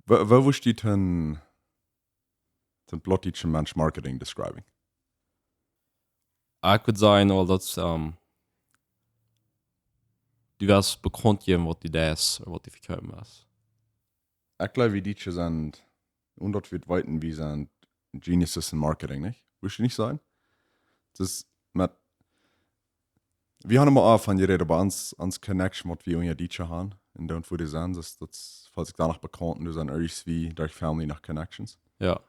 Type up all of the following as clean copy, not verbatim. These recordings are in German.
Wo steht den Plautdietsche Mensch Marketing describing? Ik würde sagen, dat du wirst bekannt geben, was die da ist, oder was die verkaufen ist. Ich glaube, wie Dietsche sind, und dort wird weiten, wie sind Geniuses in Marketing, nicht? Willst du nicht sagen? Das mit, wir haben immer auch von geredet über uns Connection, was wir und Dietsche haben. Und dann würde ich sagen, das, falls ich danach bekannt, du sind irgendwie durch Family nach Connections. Ja.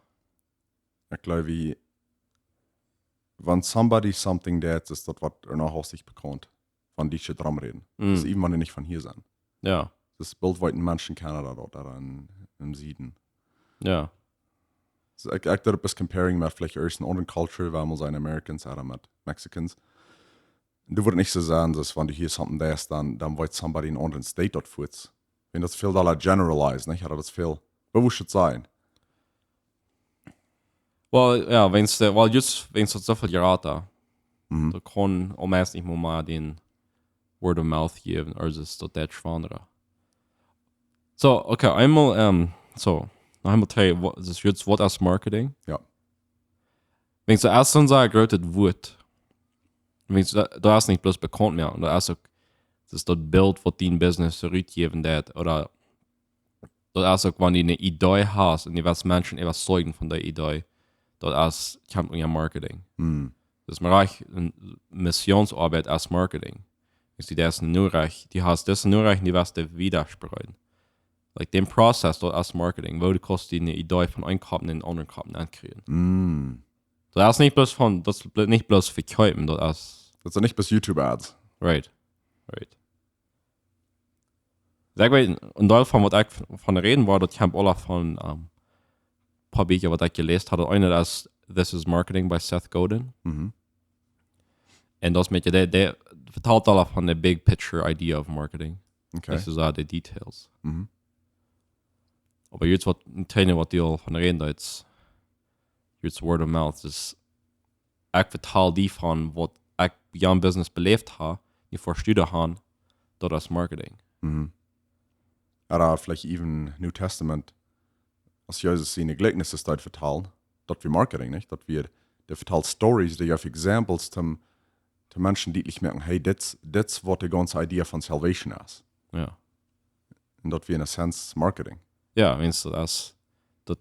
Ich glaube, wie, wenn somebody something that ist, das was nach aus sich bekannt, von Dietsche dran reden. Das ist eben, wenn die nicht von hier sind. Ja. Das bildweiten Menschen kennen dort im Süden. Ja. So, ich dachte, etwas comparing mit vielleicht erst in anderen Culture, weil man seine Americans oder mit Mexicans. Du würdest nicht so sagen, dass wenn du hier something da ist, dann wollt somebody in einen anderen State dort führt. Wenn das viel da generalize, nicht? Oder das viel, wo muss es sein? Well, ja, wenn es so viel Jahre da kann auch meist nicht mal den Word of Mouth geben, also ist das der Schwanere. So, okay, einmal, noch einmal teilen, das ist jetzt Wort als Marketing. Ja. Wenn du erst dann sagst, das Wort, wenn du hast nicht bloß bekannt mehr, und du hast auch, das ist das Bild, was dein Business zurückgeben wird, oder du hast auch, wenn du eine Idee hast, und du wirst Menschen überzeugen von der Idee, das kommt ja Marketing. Das ist mir reich eine Missionsarbeit als Marketing. Ist die das nur reich, die hast das nur reich, und die wirst du widersprechen. Like den Prozess dort als Marketing, wo du kannst die eine Idee von einem Kappen in den anderen Kappen ankriegen. Das ist nicht bloß nicht bloß verkaufen, das ist nicht bloß YouTube-Ads. Right. Sag mal, und davon, was ich von reden war, das kam alle von ein paar Bücher, was ich gelesen habe. Eine das This is Marketing by Seth Godin. Und das mit der vertalt alle von der Big Picture Idea of Marketing. Okay. Das ist die Details. Aber jetzt was die alle von reden, das jetzt Word of Mouth ist, ich vertal die von, was ich ja im Business belebt habe, die verstanden haben, das ist Marketing. Oder vielleicht even New Testament, als Jesus seine Gleichnisse dort vertalen, dort wie Marketing, nicht? Dort wir, der vertalt Stories, die auf Examples zum Menschen deutlich merken, hey, das was die ganze Idee von Salvation ist. Ja. Und dort wie in a sense Marketing. Ja, wenn du das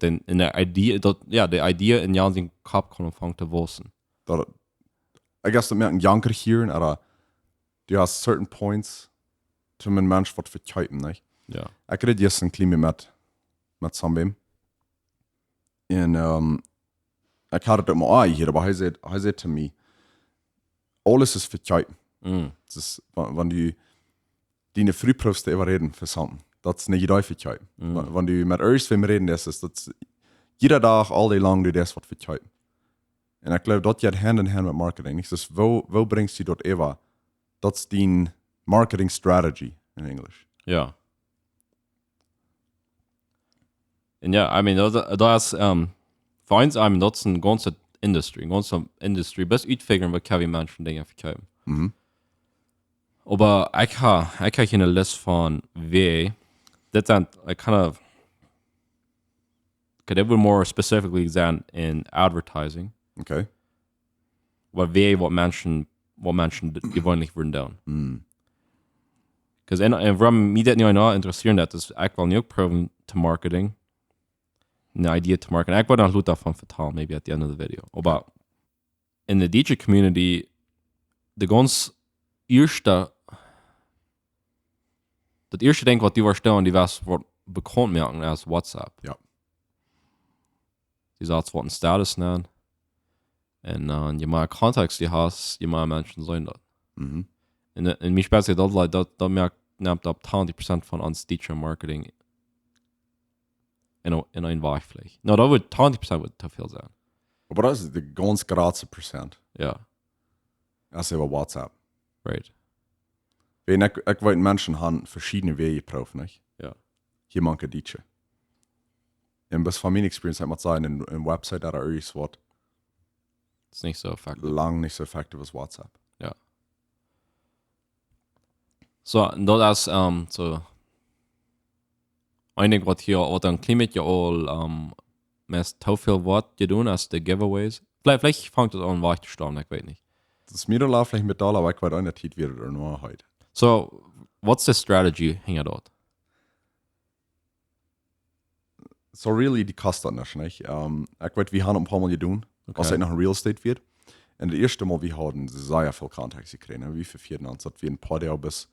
in der Idee, die Idee in den Kopf kann anfangen zu wachsen. I guess das merken Janker hier, aber du hast certain points, zum ein Mensch was verkaufen, nicht? Ja. Ich rede jetzt ein Klima mit Sambem. Und ich hatte das immer hier, aber er sagt zu mir, alles ist verkaufen. Das ist, wenn du deine Frühprüfste überreden für something, das ist nicht jeder verkaufen. Wenn du mit irgendwem reden, das ist jeder Tag, all day lang, du das was verkaufen. Und ich glaube, das geht Hand in Hand mit Marketing. Das ist, wo bringst du dort über? Das ist deine Marketing Strategy in Englisch. Ja. Und ja, I mean, das für uns, das ist eine ganze Industry, bis uitfiguren, was Kevin Menschen Dinge verkaufen. Aber ich habe hier eine Liste von wie, das sind, okay, that would more specifically sein in advertising. Okay. Aber wie, was Menschen gewöhnlich würden tun. Because warum mich das nicht interessieren, das ist, ich will nicht proben zu Marketing, eine Idee zu marketing. Ich will noch Leute davon vertellen, maybe at the end of the video. Aber in der DJ Community, das erste Ding, was die verstehen, die was bekannt merken, ist WhatsApp. Ja. Die sagt, was ein Status nennen. Und je mehr Kontext die hast, je mehr Menschen sein das. In mich speziell, da merkt, nimmt ab 20% von uns DJ Marketing in ein Wahrheit. No, da wird 20% wird zu viel sein. Aber das ist die ganz gerade Prozent. Ja. Das ist über WhatsApp. Right. Wenn ich weiß, Menschen haben verschiedene Wege geprüft, nicht? Ja. Hier manche Dietsche. Und bis von meiner Experience hat man sagen, in Website oder irgendwas, ist nicht so effektiv. Lang nicht so effektiv als WhatsApp. Ja. So, und das so Einige, was hier, was dann Klimat ja all, mest so viel Wort tun, als die Giveaways. Vielleicht fängt das an, weich zu starten, ich weiß nicht. Das ist mir da vielleicht mit Dollar, weil ich eine Zeit wieder oder nur heute. So, what's the strategy hinter dort? So really, die kostet nicht, nicht? Ich weiß, wir haben ein paar Mal getan, als es noch Real Estate wird. Und das erste Mal, wir hatten sehr viel Kontakt gekriegt, wie für 4 Monate, wir ein paar Jahre bis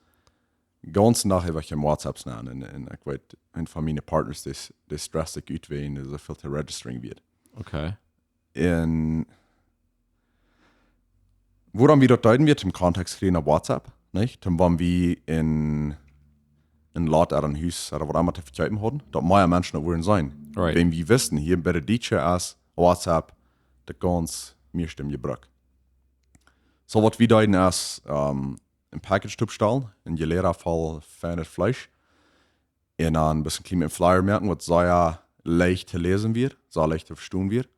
ganz nachher, was ich im WhatsApps nennen. Und ich weiß, ein von meinen Partners, das stresst sich gut, wenn es so viel zu registering wird. Okay. Und woran wir dort deuten wird, im Kontext kriegen auf WhatsApp, nicht? Dann waren wir in Lot an ein Haus, oder was immer zu verkaufen hatten, dort mehr Menschen da wollen sein. Right. Wenn wir wissen, hier bei der Plautdietsche als WhatsApp, der ganz mir stimmt gebraucht. So was wir deuten als ein Package zu bestellen, in jeder Fall feines Fleisch, und dann ein bisschen klein mit Flyer merken, was sehr leicht zu lesen wird, sehr leicht zu verstehen wird.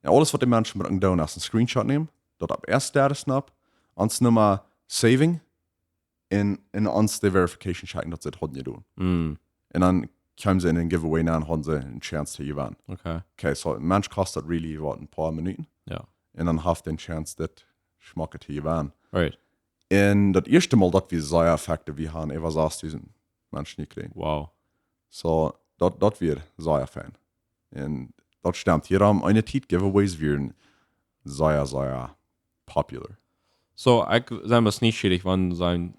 Und alles, was die Menschen bringen, dann als einen Screenshot nehmen, dort ab erst Status ab, ans Nummer Saving, und ans die Verification checken, dass sie das heute tun. Und dann kommen sie in den Giveaway nach und haben sie eine Chance zu gewinnen. Okay, so ein Mensch kostet really ein paar Minuten. Ja. Und dann hat den Chance, das Schmack zu gewinnen. Right. Und das erste Mal, dass wir sehr effektiv, wir haben über 6.000 Menschen gekriegt. Wow. So, das wird sehr fein. Und das stimmt. Hier haben eine Zeit Giveaways werden sehr, sehr popular. So, ich sage es nicht schwierig, wenn sein,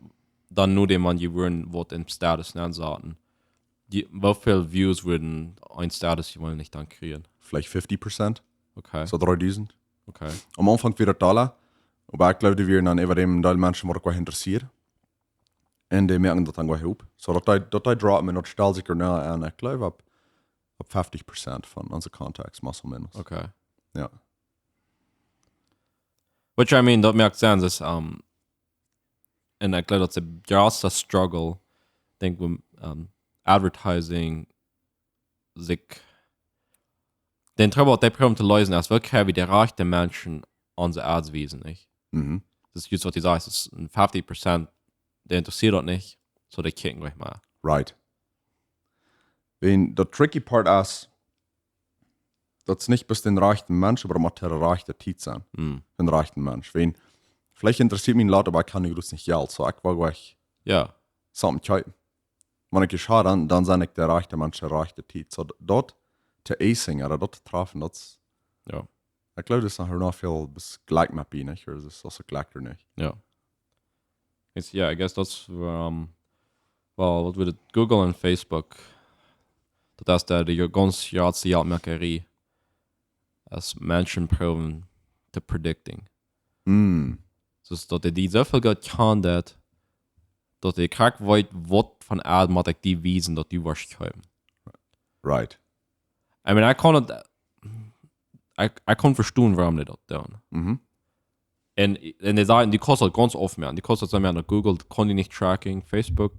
dann nur dem man gewöhnen wird im Status nennen sollten. Wie viele Views würden ein Status die wollen nicht dann kriegen? Vielleicht 50%. Okay. So 3.000. Okay. Am Anfang wieder Dollar. Aber ich glaube, die werden dann über dem Teil Menschen, die sich interessieren. Und die merken das dann auch hilft. So, das droppen und das stellt sich genau an. Ich glaube, ab 50% von unseren Contacts, mehr oder menos. Okay. Ja. Which I mean, dat merkt zijn, dus, en ik glaube, dat ze grootste struggle, denk ik, advertising, zich, den Trouble, der Problem zu lösen, ist wirklich, wie die reichen Menschen unsere Ads wiesen, nicht? Das ist just, was die sagen, es ist 50%, der interessiert das nicht, so die kicken gleich mal. Right. Wenn der tricky Part ist, dass nicht bis den reichen Mensch, aber mal der reiche Zeit sein. Den reichen Mensch. Wenn, vielleicht interessiert mich ein Lot, aber ich kann nicht Geld, so ich will gleich something kaufen. Wenn ich geschaut dann sage ich, der reiche Mensch, der reiche Zeit. So dort zu acing oder dort zu treffen, das, Ja. ich glaube, das ist nachher noch viel bis gleich mit mir, nicht? Oder ist es also gleich oder nicht? Ja. It's, yeah, I guess that's well, what with Google und Facebook, das ist die ganz große Geldmacherie, als Menschen proben zu predicting. So ist, dass die so viel Geld kann, dass die krack weit was von Ad macht, die wiesen, dass die was schreiben. Right. I mean, ich kann verstehen, warum die das tun. Und die sagen, die kostet ganz oft mehr. Die kostet so mehr nach Google, kann die nicht tracking, Facebook.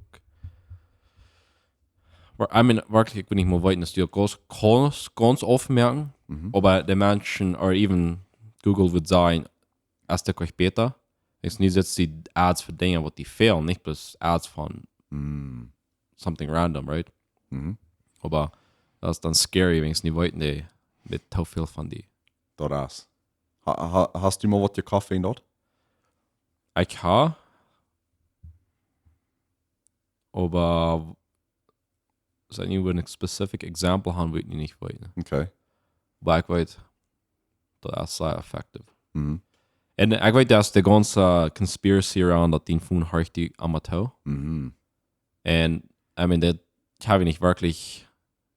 I mean, wirklich, ich will nicht mal weiten, dass die ganz oft merken. Aber die Menschen, oder even Google wird sagen, erst euch besser. Es nie setzt die Ads für Dinge, was die fehlen, nicht bloß Ads von something random, right? Aber das ist dann scary, wenn es nicht weiten, die mit so viel von die. Das. Hast du mal was gekauft in dort? Ich habe, aber wenn ich ein specific Example haben, würde ich nicht weiten. Okay. Aber ich weiß, das ist sehr effektiv. Und ich weiß, dass die ganze Conspiracy around das Ding von richtig Amateur. Und I mean, das habe ich nicht wirklich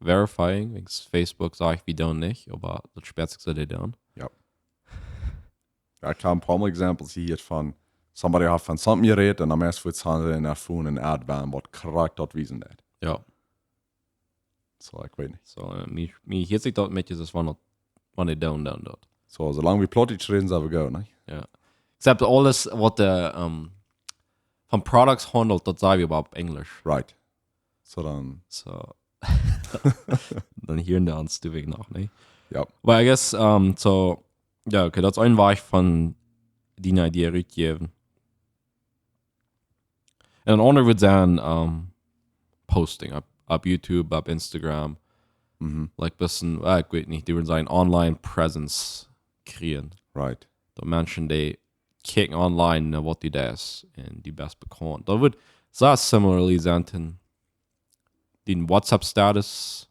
verifying, wegen Facebook sage ich, wie dann nicht, aber das sperrt sich so die dann. Ja. Ich habe ein paar Mal Examples hier von somebody hat von something geredet und am ersten wird es in der Phone ein Ad werden, was korrekt dort wiesen hat. Ja. So, ich weiß nicht. So, mir hier sich dort mit, das war nicht down dort. So, solange wir Plautdietsch reden, soll wir gehen, ne? Ja. Except alles, was der von Products handelt, das sagen wir überhaupt Englisch. Right. So dann. So. Dann hier der uns du wegen noch, ne? Ja. Aber I guess, so, ja, okay, das ist ein Weg von Dinja, die geben. Und ein anderer wird sein, Posting. ab YouTube, ab Instagram. Like bisschen, ich weiß nicht, die würden sagen, Online-Presence kreieren. Right. Da Menschen, die kicken online, was die das und die best bekannt. Da wird so similarly sein, den WhatsApp-Status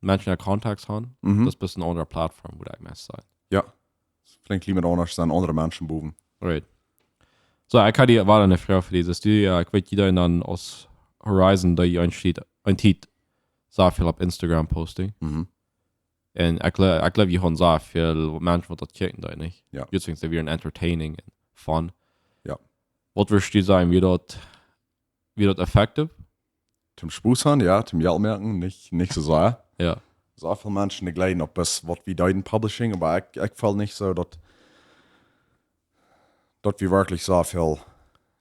Menschen in Kontakt haben. Das ist ein bisschen eine andere Plattform, würde ich mal sagen. Ja. Vielleicht lieber anders sein, andere Menschen boven. Right. So, ich hatte war eine Frage für dieses. Ich weiß, jeder dann aus Horizon, da ich ein Titel sehr viel auf Instagram posting. Und ich glaube, ich habe sehr viel Menschen, die das kicken, da nicht. Ja. Ich denke, sie wären entertaining und fun. Ja. Was würdest du sagen, wie das effektiv? Zum Spaß haben, ja, zum Geld merken, nicht so sehr. Ja. So viele Menschen, die gleich ob es was wie deuten Publishing, aber ich fühle nicht so, dass wir wirklich so viel,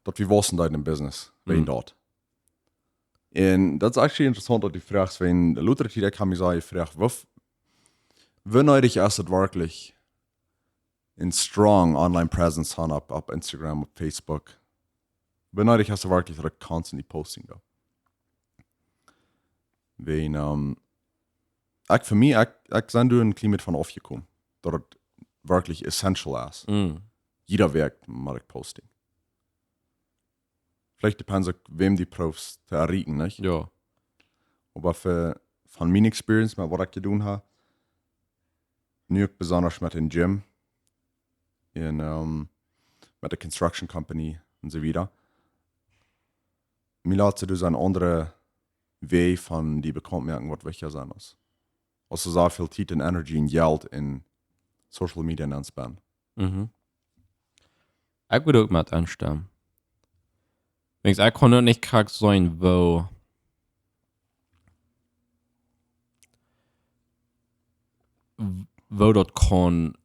dass wir wissen deuten im Business, wen dort. Und das ist eigentlich interessant, dass du fragst, wenn Luther hier kann mir sagen, ich frage, wenn ich erst wirklich in strong online presence haben, auf Instagram, auf Facebook, wenn ich erst wirklich constantly posting da. Wenn, für mich, ich sind du ein Klima von aufgekommen, dass es wirklich essential ist. Jeder Werk macht Posting. Vielleicht depends auf wem die Profs zu erreichen, nicht? Ja. Aber von meiner Experience, mit was ich getan habe, nicht besonders mit dem Gym, mit der Construction Company und so weiter. Mir lässt es ein anderer Weg von die bekannt merken, was wichtiger sein muss. Also so viel Zeit und Energy und Geld in Social Media anspenden. Ich würde auch mit anstimmen. Ich kann nicht krank sein, wo das kann,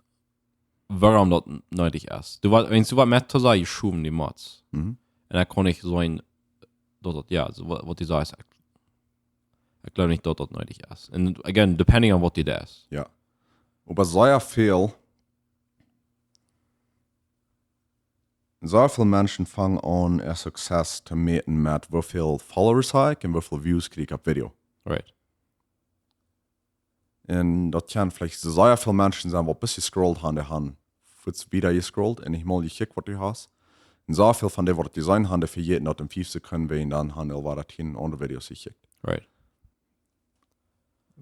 warum das nötig ist. Wenn du was mit zu sagen, schuben die Mats. Und da kann ich sein, dass das, ja, so, was die sagst, ich glaube nicht, dass das nötig ist. Und again, depending on what die das ist. Ja. Aber sehr viele Menschen fangen an, ihr Success zu messen mit wie viele Followers habe ich und wie viele Views kriege ich auf Video. Right. Und das kann vielleicht sehr viele Menschen sein, die ein bisschen scrollt haben, die haben wieder gescrollt und ich mal gekickt, was du hast. Und sehr viel von denen, die das Design haben, die für jeden in 5 Sekunden, wenn dann haben, war das hin andere Videos gekickt. Right.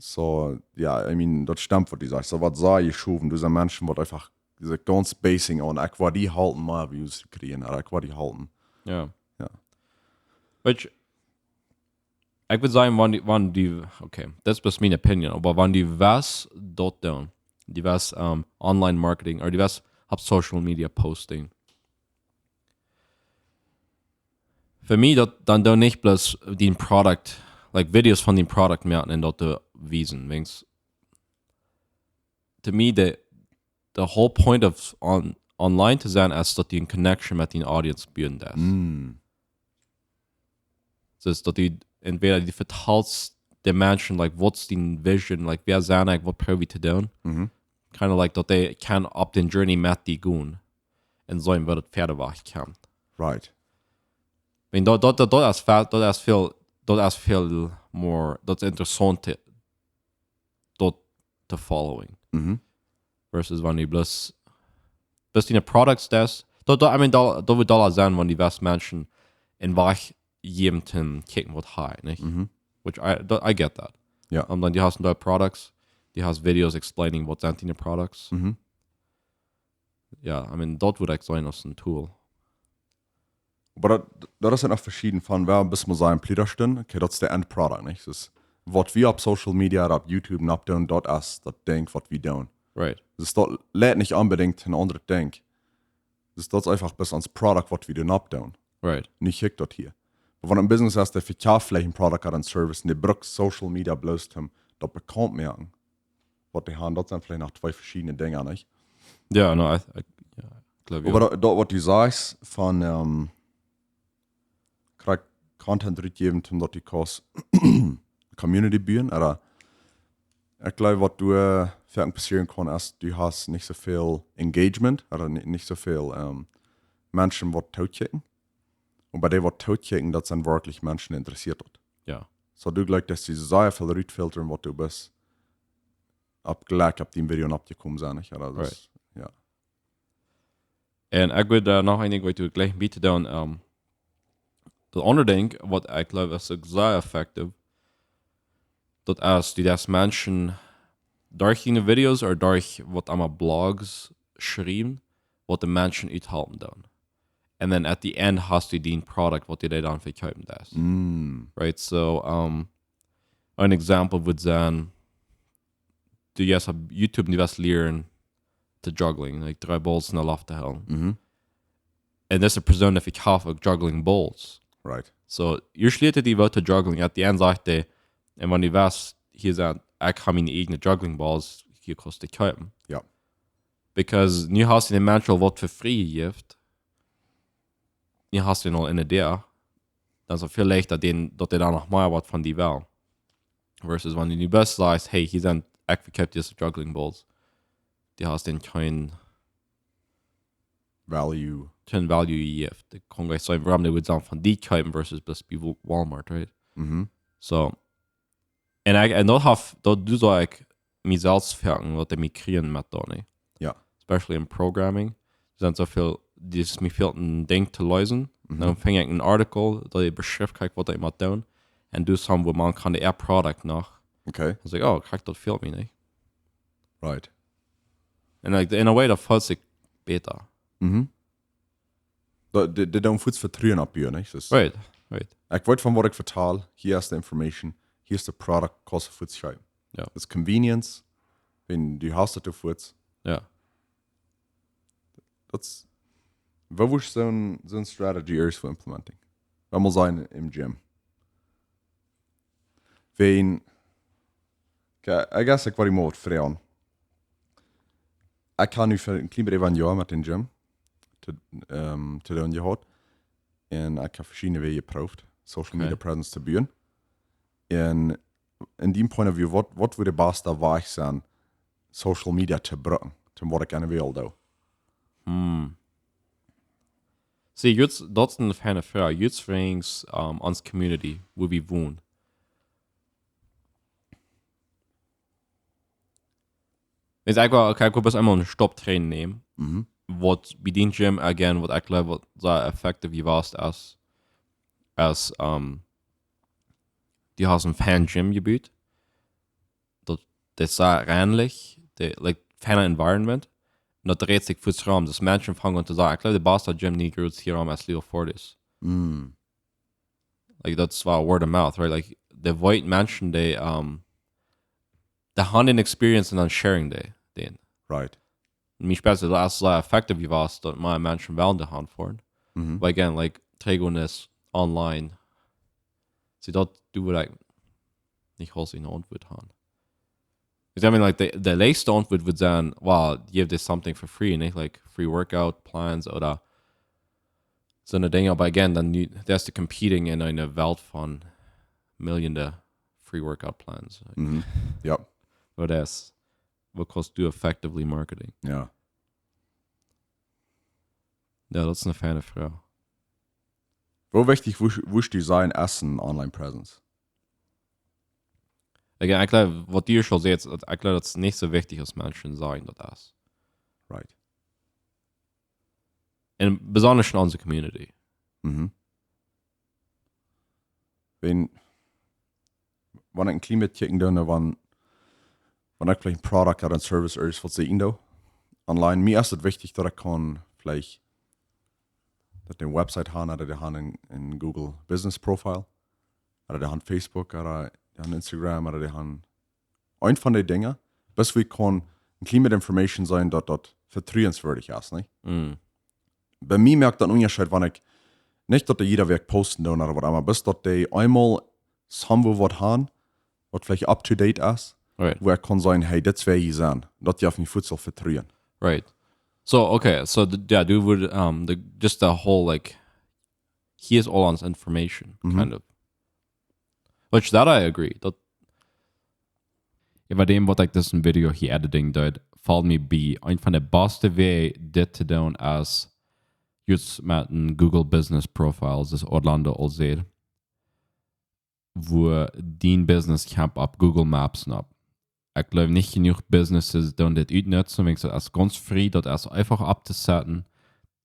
So, ja, I mean, das stimmt, was du sagst. So, was sei geschoben, diese Menschen, die einfach diese ganz Basing an, ich war die halten mal Views kriegen, oder ich war die halten. Ja. Ja. Which, ich würde sagen, wann die, okay, das ist meine Opinion, aber wann die was dort tun, die was Online-Marketing, oder die was auf Social Media Posting, für mich, dann nicht bloß den Produkt, like Videos von dem Produkt mehr in dort wiesen. To me, the whole point of online zu sein, ist, dass die eine Connection mit den Audience bilden das. Das ist, dass die entweder die vertalst der Menschen, like, what's die Vision, like, wer sein, like, was probieren zu tun. Kind of like, dass die kann auf den Journey mit die gehen. Und so wird das Pferdewach kann. Right. Wenn dort ist viel more, das interessant dort zu following. Versus wenn die bloß die Products das, da wird Dollar sein, wenn die was Menschen in Wach jemanden kicken wird high, nicht? Which I get that. Ja. Und dann die hast da Products, die hast Videos explaining what sind die Products. Ja, dort würde ich sagen, das ist ein Tool. Aber das sind auch verschieden von, wer bis man sagen, Pliederstünden, okay, das ist der Endproduct, nicht? Das ist, was wir auf Social Media, auf YouTube und abtun, dort ist das Ding, was wir tun. Right. Das ist dort, lädt nicht unbedingt ein anderes Ding. Das ist dort einfach bis ans Product, was wir tun, abtun. Right. Nicht ich dort hier. Aber wenn ein Business hast, der verkauft vielleicht ein Product oder ein Service, und der braucht Social Media bloß, das bekannt merken. Was die haben, das sind vielleicht noch 2 verschiedene Dinge, nicht? Ja, no, I glaube ja. Aber dort, was du sagst, von, krieg Content durchgeben, dass die kannst Community bauen, oder ich glaube, was du für passieren kann, ist, du hast nicht so viel Engagement, oder nicht so viel Menschen, die totkicken. Und bei denen, die totkicken, das sind wirklich Menschen, die interessiert hat. Ja. Så du gleich, dass diese sehr viel Rütfiltern, was du bist, abgelegt ab dem Video und abgekommen sind, nicht? Oder das, ja. En ik wil daar nog enig wat du gleich bieten dan. Dat andere ding, wat ik geloof is ook zeer effectief, dat als die das Menschen durch die Videos oder durch wat allemaal Blogs schreiben, wat de Menschen uithalten dan. And then at the end hast du den Product, wat die dann verkaufen das. Right, so ein Example would sein, du jetzt auf YouTube die was lernen to juggling, like 3 balls in der Luft zu halten. Und das ist eine Person, die verkauft juggling balls. Right. So, ihr schliert die Wörter juggling, at the end sagt der, und wenn die was hier sagt, ich habe meine eigenen juggling balls, hier kostet kaufen. Ja. Because nu hast du den Menschen was für free gegeben, nu hast du noch in der, dann ist es viel leichter, dass der da noch mehr was von die will. Versus wenn du die best sagst, hey, hier sind, ich verkaufe diese juggling balls, die hast dann kein Value. Kein Value gegeben. Det kan gleich sein, warum die würde sagen, von die kaufen versus bis bei Walmart, right? So, und dort du so ich mich selbst fragen, was ich mich kriegen mit da, ne? Ja. Especially in Programming. Es sind so viel, das mir fehlt ein Ding zu lösen. Dann fange ich einen Artikel, da ich beschrift, was ich mal tun, und du sagst, wo man kann der Product noch. Okay. Dann sag ich, oh, das fehlt mir nicht. Right. Und like, in a way, da fällt sich besser. De doen voets vertrouwen op je, niet? Dus Right. ik weet van wat ik vertaal, hier is de information, hier is de product, kost voets schrijven. Ja. Dat is convenience, wenn du hast het op voets. Ja. Dat is, wat was zo'n strategy eerst voor implementing? Wat moet zijn im gym? Wenn, I guess ik wat ik moet vragen. Ik kan nu voor een klein beetje van een jaar met een gym. Te doen gehad. En ik heb verschillende wegen geproefd, social media presence te bouwen. En in die point of view, wat would de beste weg zijn, social media te brengen, te wat ik aan wil doen? See, jetzt, dat is een fijne vraag. Jetzt rings ons community, wo we wohnen. Wenn ich okay, ich einmal einen Stopptraining nehmen, was bei den Gym, again, was ich glaube, sehr effektiv wie war es als die hast ein Fan-Gym gebaut. Das ist sehr ähnlich, like, Fan-Environment. Und das dreht sich fürs Raum, dass Menschen fangen an zu sagen, ich glaube, der beste Gym nicht gut hier am als Leo Ford ist. Like, das war word of mouth, right? Like, the white Menschen, die haben den Experience und dann sharing den. Right. Mich speziell, das ist sehr effektiv wie was, dass meine Menschen wollen die Hand fahren. Weil, again, like, Trägung ist online. Sie dort, du würdest nicht holst in der Antwort haben. I mean, like, the letzte Antwort würde sein, wow, give this something for free, nicht? Like, free workout plans oder so eine Dinge. Aber again, dann, das ist competing in einer Welt von Millionen free workout plans. Like, Ja. Wo das, wo kannst du effectively Marketing? Ja. Ja, das ist eine feine Frage. Wo wichtig wusst du sein Essen Online Presence? Again, ich glaube, was du schon siehst, ich glaube, das ist nicht so wichtig, als Menschen sagen, das. Right. Und besonders in unserer Community. Wenn ich ein klein bisschen kicken, wenn ich vielleicht ein Produkt oder ein Service ist, was ich da online, mir ist es wichtig, dass ich kann vielleicht eine Website haben oder die haben ein Google Business Profile oder die haben Facebook oder die haben Instagram oder die haben ein von den Dingen, bis wir kann ein klein mit Information sein, dass das vertrauenswürdig ist, nicht? Bei mir merkt das einen Unterschied, wenn ich nicht, dass jeder Werk posten oder was immer, bis dass die einmal somwo was haben, was vielleicht up to date ist, Right. wo er kann sagen, hey, das wäre ich sein, dass die auf mich Futsal vertrauen. Right. So, okay, so, yeah, du would, just the whole, like, here's all on information, kind of. Which, that I agree. That, Über dem, was ich das in Video hier editing dort, fällt mir bei, ein von der besten Wege, das zu tun, als jetzt mit einem Google Business Profile, das Orlando all sieht. wo dein Business camp ab Google Maps ab. Ich glaube nicht genug Businesses die das utnutzen, wenn ich so als ganz frei das erst einfach abzusetzen.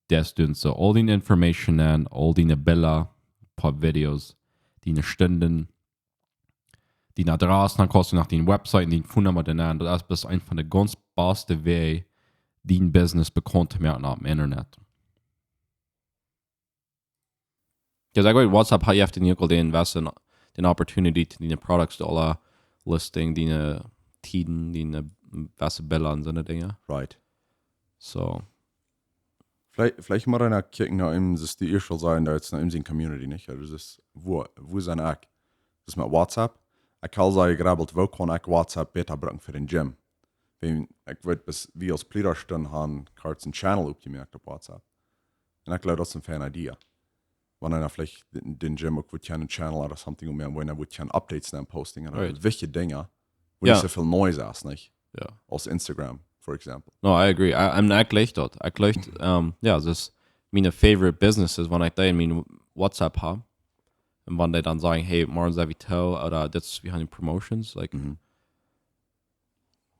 Das tun so all die Information an, all die Bilder, paar Videos, die Stunden, die Adressen, dann kannst du nach den Webseiten, die Fundament an. Das ist einfach der ganz beste Weg, dein Business bekannt zu machen am Internet. Ja, sag mal, WhatsApp hat efter den den opportunity to dine products to alla listing, dine tiden, dine vasse bilder und so eine Dinge. Right. So. Vielleicht mal einer kicken nach ihm, das ist die erste sein, da jetzt nach ihm sein Community, nicht? Also das ist, wo sind ich? Das ist mit WhatsApp. Ich kann sagen, gerade, wo kann ich WhatsApp besser bringen für den Gym? Wenn ich würde bis wie als Pliederstunden haben, kurz einen Channel aufgemerkt auf WhatsApp. Und ich glaube, das ist eine feine Idee. Wenn einer vielleicht den Gym auch einen Channel oder something und wenn er würde Updates dann posting oder Right. wichtige Dinge, wo Ja. nicht so viel Noise ist, nicht? Ja. Als Instagram, for example. No, I agree. I'm not gleich dort. Ich gleich, ja, das ist meine favorite businesses, wenn ich da in meinem WhatsApp habe. Und wenn die dann sagen, hey, morgen sei Vitel oder das wir haben Promotions, like,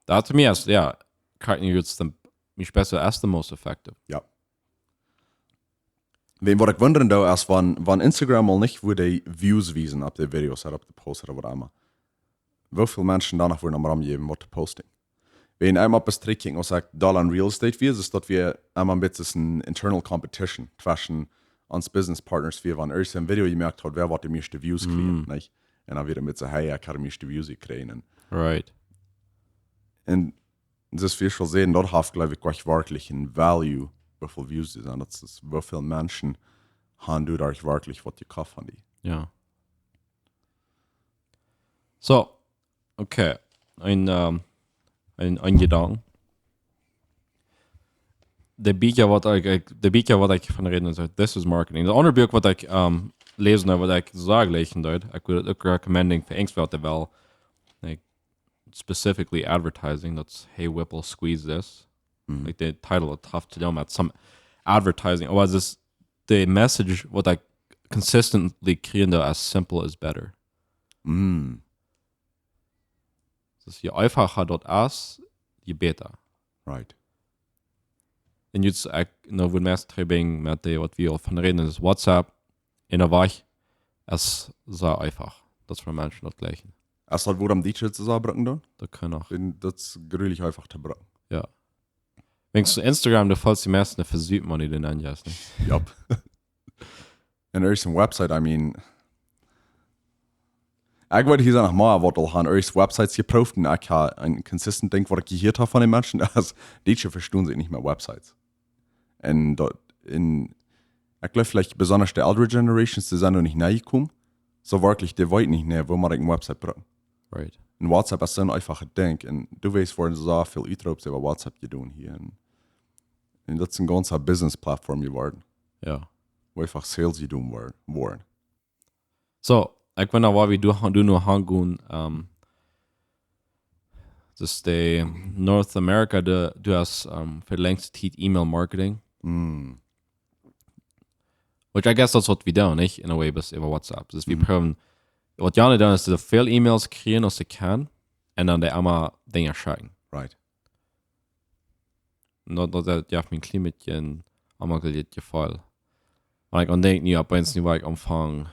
da to me ist, ja, kann ich jetzt mich besser als the most effective. Ja. Wen wat ik wonderen da ist, wann Instagram mal nicht, wo die Views wiesen auf die Videos oder auf die Posts oder was immer. Wie viele Menschen danach würden am Rahmen geben, was posting? Wenn einmal etwas Tricking und sagt, da an Real Estate wir, ist das wir einmal ein bisschen internal competition zwischen uns Business Partners wir, wenn er ein Video gemerkt hat, wer die meisten Views kriegen, nicht? Und dann wieder mit so, hey, ich kann die meisten Views kriegen. Right. Und das wir schon sehen, dort hat, glaube ich, wirklich ein Value, wie viele Views die sind. Das ist, wie viele Menschen haben du da wirklich, was die kaufen haben die. Ja. So, okay. Ein Gedanke. Der Bücher, was ich von reden soll, this is marketing. Das andere Buch, was ich lesen habe, was ich sagen lesen dort, ich würde auch recommending für Ängstwerte, weil like, specifically advertising, that's hey Whipple, squeeze this. Like the title is tough to know at some advertising. Or this the message what I consistently kriegen da as simple as better. Das ist je einfacher dort ist, je besser. Right. Und jetzt noch wo mehr Training mit dem, was wir auch von reden, ist WhatsApp in der Weich, es sehr einfach. Das für Menschen das Gleiche. Erst halt, wo am DJ zusammenbringen dann? Da kann auch. Das ist grülich einfach zu bringen. Ja. Wenn du Instagram, du fällst die meisten versucht man die den anjast, nicht? Yup. Und er ist eine Website, I mean, ich wollte hier nach mal, was ich an eure Websites geprüft und ich habe ein consistent Ding, was ich gehört habe von den Menschen, dass die verstehen sich nicht mehr Websites. Und dort ich glaube vielleicht besonders die ältere Generations, die sind noch nicht nahe gekommen, so wirklich, die wollen nicht mehr, wo man eine Website braucht. Right. Und WhatsApp ist so ein einfacher Ding und du weißt, wo so viel Uitrops über WhatsApp tun hier. Und das ist eine ganze Business-Plattform geworden, Ja. wo einfach Sales tun worden. So, ich bin aber wie du nur hangehen, das ist die North America, du hast für längst E-Mail Marketing. Which I guess that's what we do, nicht? In a way, bis über WhatsApp. Das ist wie proben, was Janne dann ist, dass du viel E-Mails kriegen, als du kannst, und dann die einmal Dinge schicken. Right. Und das ja mein Klimatchen einmal gefallen. Und ich denke nicht, ob eins nicht, weil ich anfange,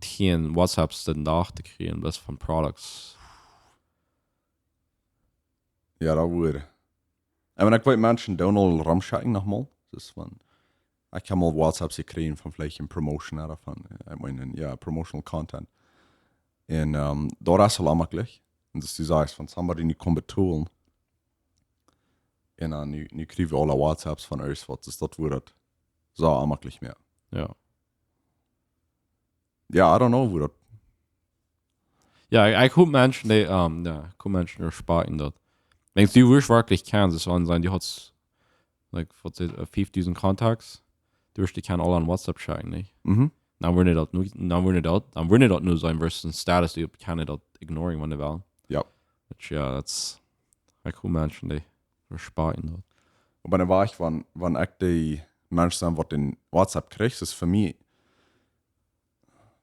10 WhatsApps den Tag zu kriegen, das von Products. Ja, dat würde. Aber ich wollte Menschen da noch rumschicken nochmal. Das ist von, ich kann mal WhatsApps kriegen von vielleicht einem Promotion oder von, ich meine, ja, Promotional Content. Und da ist es auch gleich. Und das ist die Sache, von somebody nicht kommt betonen. Und dann nu kriegen wir alle WhatsApps von euch, was ist das wird. So, auch gleich mehr. Ja. Ja, I don't know, wo das. Ja, ich gucke Menschen, die, Menschen, die sparen dort. Wenn du wirklich kannst, es sollen sein, die hat, like, 5000 Contacts, du wirst die kann alle an WhatsApp schicken, nicht? Dann würde das nur sein versus ein Status, die kann das ignoren, wenn die wollen. Ja. Ja, das ist cool Menschen, die sparen dort. Und dann war ich, wenn ich die Menschen sind, die den WhatsApp kriegst, ist für mich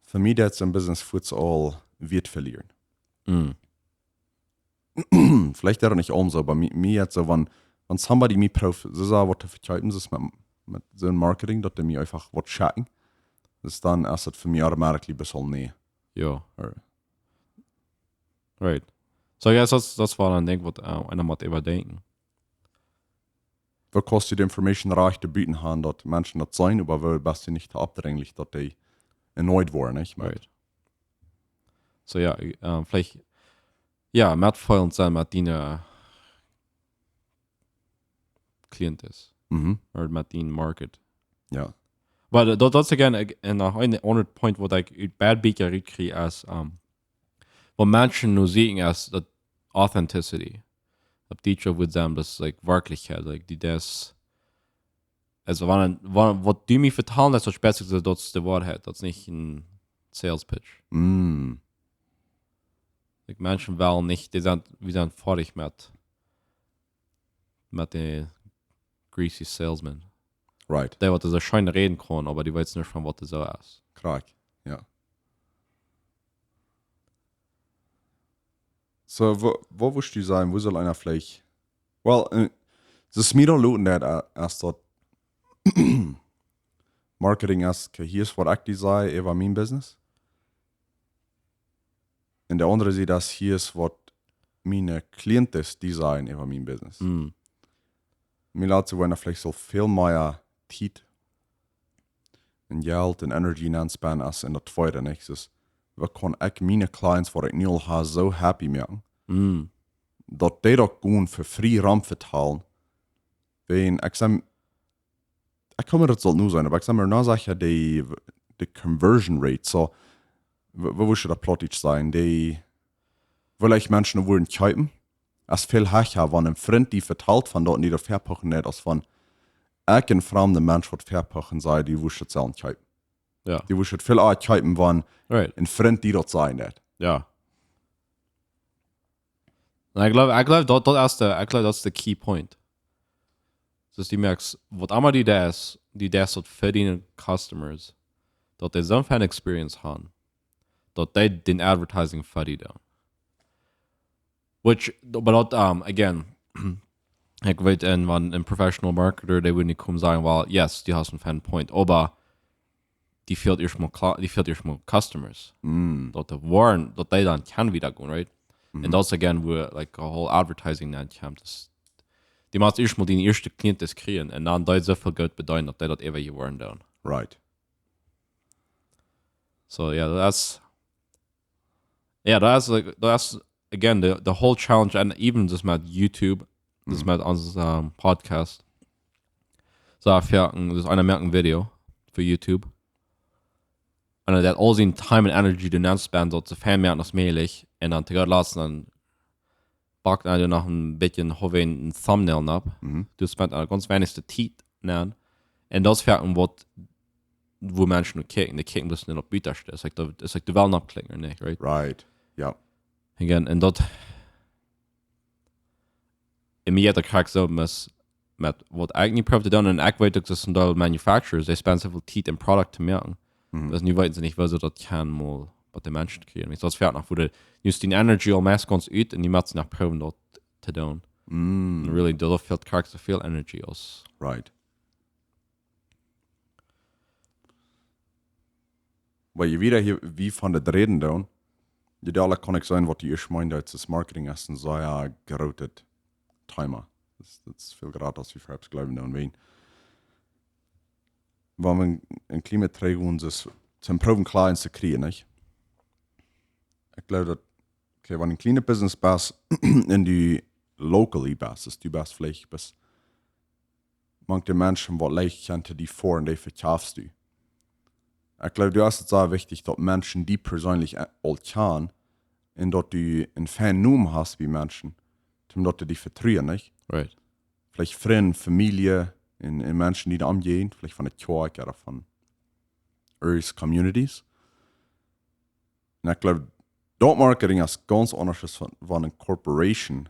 Für mich das ein Business fürs all wird verlieren. Vielleicht wäre nicht so, aber mir jetzt so, wenn somebody mich prüft, so sagen, was zu verkaufen ist mit so einem Marketing, dass der mir einfach was schatten, ist dann erst für mich automatisch ein bisschen nee. Ja. Or, Right. So, ja, das war dann Ding, was einer mal überdenken. Wo kostet die Information reich zu bieten haben, dass Menschen das sein, aber wo best nicht abdränglich, dass die erneut waren, nicht? Right. So, ja, vielleicht, ja, mehr Feuer sein mit deiner Klient ist. Oder mit deinem Market. Ja. Weil das again, noch ein anderer Point, wo ich bad Beaker kriege, als, wo Menschen nur sehen, als das Authenticity. Ob die schon wird sagen, das like Wirklichkeit, like die das, also was du mir vertrauen, das so speziell, das ist die Wahrheit, das ist nicht ein Sales Pitch. Like Menschen wollen nicht, wir sind fertig mit den greasy Salesman. Right. Der, was so schön reden kann, aber die weiß nicht, von was das so ist. Krank. Ja. So, wo würdest du sagen, wo soll einer vielleicht, well, das ist mir doch looten, der erst dort Marketing ist, hier ist, was ich die sage, über mein Business. Und der andere sieht, dass hier ist, was meine Klienten die sagen über mein Business. Mir laut zu, wenn er vielleicht so viel mehr Zeit und Geld und Energie anspannen als in der zweite nächstes. Wir können auch meine Clients, die ich nicht habe, so happy machen, dass die doch gut für free Raum verteilen. Wenn ich sage, ich kann mir das soll nur sein, aber ich sage mir, na sicher, die Conversion Rate, so, wo würde der Plautdietsch sein, die, vielleicht Menschen wollen kaufen, als viel höher, wenn ein Freund die verteilt von dort, die da verpacken nicht, als von ein fremder Mensch, der verpacken sei, die würde es selber kaufen. Ja. Die würde viel auch kaufen, wenn Right. ein Freund die dort sein nicht. Ja. Und ich glaube, das ist der Key Point. Dass du merkst, was immer die das dort verdienen Customers, dass die so eine Experience haben, dass die den Advertising verdienen. Which, but again, ich weiß, wenn ein Professional Marketer, der würde nicht kommen sagen, well, yes, die hast einen Fan Point, aber die fehlt erstmal Customers. Dass die dann kann wieder gehen, right? Und das again, wo like a whole Advertising dann kommt, die musst erstmal den ersten Klienten kriegen und dann da so viel Geld bedeuten, dass die das ever geworden dann. Right. So yeah, that's again the whole challenge, and even just mit YouTube, das mit unserem Podcast. So das ist einer merken Video für YouTube. Und er hat all seine Time and Energy den Netzband so zu vermehren als möglich und dann zu lassen, dann backt er noch ein bisschen ein Thumbnail ab. Du spend ganz wenig Zeit nehmen und das fährt wo Menschen nur kicken. Die kicken das nicht auf Büter steht. Es ist like, du willst abklicken, nicht, right? Right. Ja. Again, und das in mir hat er so mit was eigentlich prüft dann und ich weiß, dass sind da Manufacturers, die spenden so viel Zeit im Produkt zu merken. Das nie weiß nicht, was das kann mal bei den Menschen kriegen. Das fährt nach, wo du just die Energy all meist ganz ut und die macht nach Proben dort zu tun. Und really, da fehlt gar so viel Energy aus. Right. Weil je wieder hier, wie von der Reden down, die alle kann ich sein, was die ich meine, als das Marketing ist, ein sehr geroutet Timer. Das ist viel gerade, als wir selbst glauben, down wen. Wenn man ein Klima trägt, um es zum Proben klar zu kriegen, nicht? Ich glaube, dass, okay, wenn ein kleines Business bist, in die locally bist, du bist vielleicht bis manche Menschen, die leicht kennt, die vor und die verkaufst du. Ich glaube, du hast es sehr wichtig, dass Menschen, die persönlich all kennen, und dass du ein Fan hast wie Menschen, dass du die vertrauen, nicht? Right. Vielleicht Freunde, Familie, in Menschen, die da umgehen, vielleicht von der Kirche oder von Earth Communities. Und ich glaube, dort Marketing ist ganz anders als von einer Corporation,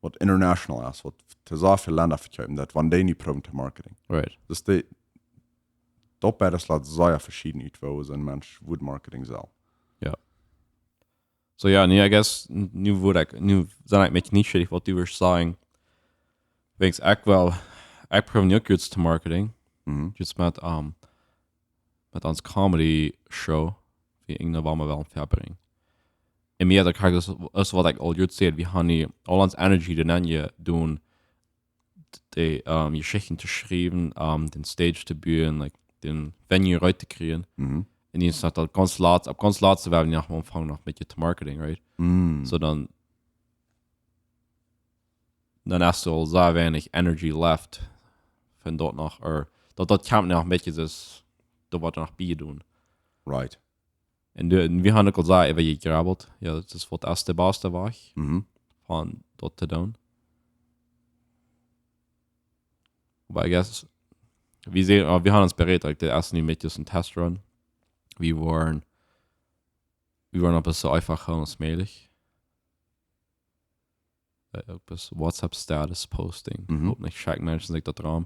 was international ist, was zu sehr viele Länder verkaufen, das waren die nicht proben zu Marketing. Right. Das ist dabei das laat sehr verschieden ist, wo so ein Mensch Wood Marketing soll. Ja. So ja, nee, I guess, nu zijn ik met je niet schuldig wat du wirst sagen. Wegens ik wel, ik probeer ook iets te marketing. Just met ons comedy show, wie irgendeine warme wel verbringen. En meer dat krijg is wat ik al juist zei, we gaan die al ons energy dan je doen, die Geschichten te schrijven, den Stage te buren, like, den Venue uit te creëren. En die is dat op ganz laatste werden nach Anfang noch mit je te marketing, right? So dann hast du al sehr wenig energy left von dort noch, oder dort kann man noch mit dieses, da wird noch Bier tun. Right. Und wir haben auch gesagt, wenn ich gearbeitet, ja, das ist das erste Beste war ich, von dort zu tun. Aber I guess, wir haben uns berät, like, der erste mit diesem Testrun. Wir waren ein bisschen einfacher und smählich. Etwas WhatsApp-Status-Posting. Hoffentlich schauen Menschen sich da dran.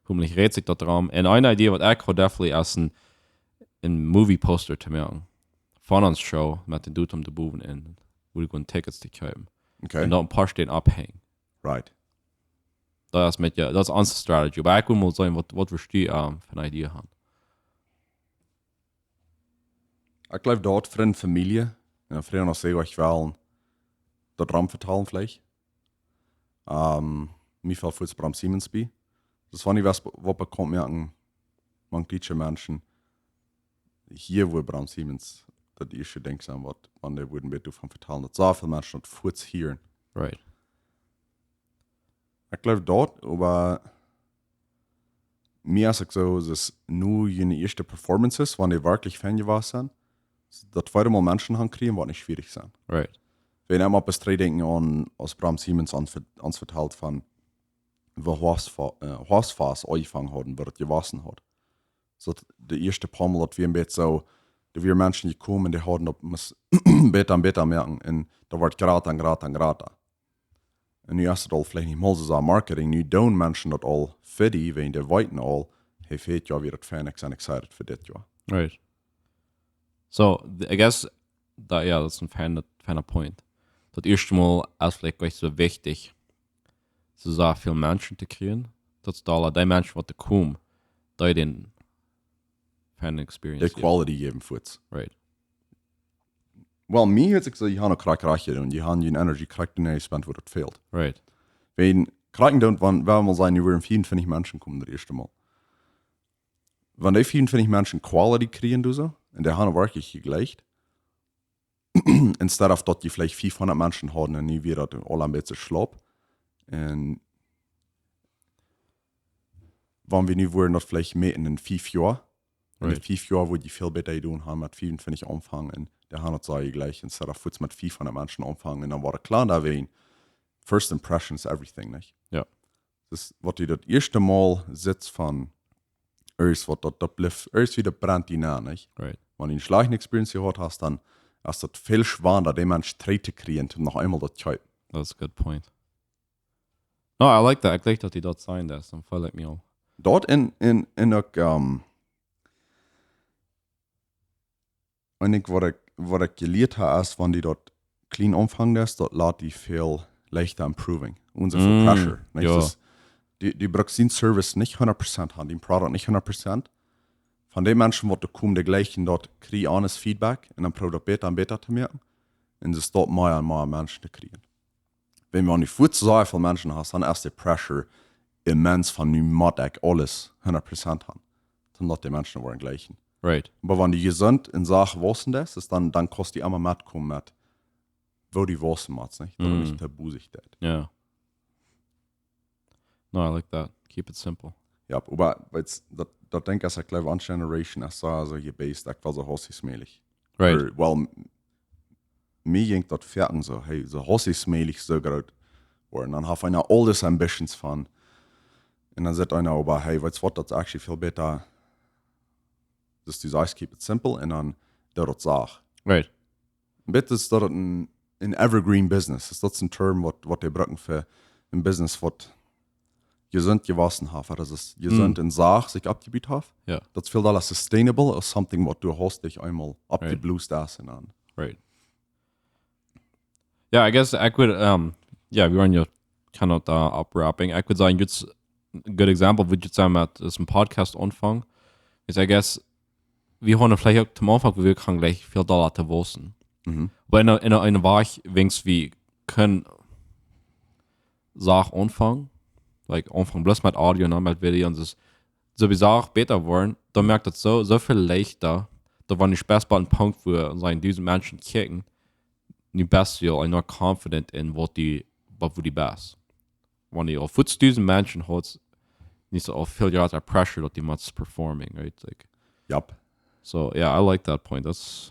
Hoffentlich redet sich da dran. Und eine Idee, was ich habe, definitely als ein Movie-Poster zu machen. Von uns Show, mit den Dude de Buben in, wo die gehen Tickets zu kaufen. Okay. Und da ein paar stehen abhängen. Right. Das ist unsere Strategie. Aber ich will mal sagen, was wirst du für eine Idee haben? Ich glaube, dort für eine Familie, ja, früher noch sehr, ich will dort Raum verteilen vielleicht. Mir fällt für Bram Siemens bei. Das fand ich was bekommt mir an manche Menschen hier, wo Bram Siemens, das erste Ding sein wird, wann der würden bitte von verteilen. Das so viele Menschen dort Fuß hier. Right. Ich glaube dort, aber mir ist es so, dass nur die erste Performances, wenn die wirklich Fan gewesen sind, das zweite Mal Menschen kriegen, wird nicht schwierig sein. Right. Wenn ich mal bis drei denken an, als Bram Siemens uns verteilt von, wo Horsfass angefangen hat und wird gewassen hat. So, der erste paar Mal hat wir ein bisschen so, da wir Menschen gekommen, die hatten, ob man es besser merken, und da wird gerade. Und nu ist das all vielleicht nicht mal so Marketing, nu doen Menschen das all für die, wenn die weiten all, hey, fehlt ja, wie das Fan ist excited für das Jahr. Right. So, I guess, das ist ein feiner Point. Das erste Mal ist vielleicht gleich so wichtig, so viele Menschen zu kriegen, dass da die Menschen, die kommen, die den Fan Experience Die Quality geben Fuß. Right. Well, mir hat sich so, ich habe noch Kraken und ich habe die Energy Kraken gespannt, wo das fehlt. Right. Wenn Kraken don't, wenn wir mal sagen, wir würden 54 Menschen kommen, das erste Mal. Wenn die 54 Menschen Quality kriegen, du so, und die haben wirklich gegleicht, instead of dass die vielleicht 500 Menschen haben und nie wieder alle ein bisschen schlapp. Und wenn wir nicht wollen, das vielleicht mehr in den 5 Jahren, in den 5 Jahren, wo die viel besser tun haben, mit 54 anfangen, der haben das gleich, instead of mit 500 Menschen anfangen, dann war klar, da wir First Impressions everything, nicht? Ja. Das, was die das erste Mal sitzt von, was das bleibt, wieder brennt die nah, nicht? Right. Wenn du eine schleichende Experience gehört hast, dann ist das viel schwerer, den Menschen Trete kriegen, um noch einmal das zu kaufen. That's a good point. No, I like that. I like that die dort sein, das. Dann voll like mir auch. Dort in der, und ich, was ich gelernt habe, ist, wenn die dort clean anfangen lässt, dort lässt die viel leichter improving. Und so viel Pressure. Nicht? Ja. Das, die braucht den Service nicht 100% haben, den Produkt nicht 100%. Von den Menschen, die kommen, die gleichen dort kriegen honest Feedback und dann Produkt besser und besser zu merken. Und es dort mehr und mehr Menschen zu kriegen. Wenn man nicht viel zu so viele Menschen hast, dann ist die Pressure immens von dem Mod alles 100% haben. Dann lässt die Menschen wollen gleichen. Right. Aber wenn die gesund in Sachen wissen das, ist dann kostet die immer mitkommen mit, wo die wissen muss, nicht? Oder nicht tabusig das. Yeah. No, I like that. Keep it simple. Ja, aber das denke ich, glaube ich, an Generation ist so, also hier based, ich war so hossismählich. Right. Well, mir ging das fertig so, hey, so hossismählich so gerade. Und dann hat einer all this ambitions von. Und dann sagt einer aber, hey, weißt du was, das ist actually viel besser. Das du sagst, keep it simple, und dann das sag. Right. Bitte ist das ein evergreen business. Das ist ein Term, was die brauchen für ein Business, was gesund gewassen haben, das ist gesund in Sache sich abgebiet haben. Ja. Das viel alles sustainable als something, was du hast dich einmal abgeblust essen an. Right. Yeah, I guess I could, yeah, we were on your kind of up-wrapping. I could say a good example, would you say, at some podcast anfang, is I guess, wir haben vielleicht auch zum Anfang, wo wir kann gleich viel Dollar zu wissen. Aber in einer Woche, wenigstens wie können Sachen anfangen, like anfangen bloß mit Audio und dann mit Video und das so wie Sachen besser wollen, dann merkt das so viel leichter, da war nicht besser ein Punkt, wo sagen, diese Menschen kicken, nicht besser und nur confident in wo die best. Wenn die auf diesen Menschen hat, nicht so viel Jahre pressure, dass die much performing, right? Like, Yep. so yeah, I like that point. That's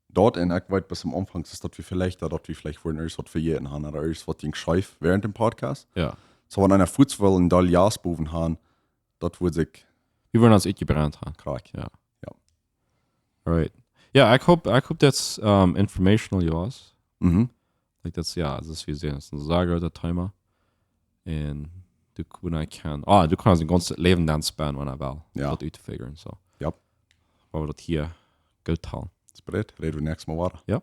dort in Eckweit bis zum Anfang ist das wie vielleicht da, dort wie vielleicht vorhin alles was für jeden haben oder alles was den schreibt während dem Podcast. ja. So wenn einer Fußball in Dal Jasboven haben, dort würde sich Wir wollen uns gebrannt haben. krank. Ja. Ja. Right. Yeah, I hope that's informational, yours. Mhm. Like that's yeah, das ist wie sehen, das ist ein Sager der Timer. Und du kannst ein ganzes Leben dann sparen, wenn er will. Ja. Das figuren so. Ja. Weil wir das hier gut teilen. Das ist bereit. Reden wir nächstes Mal weiter. Ja.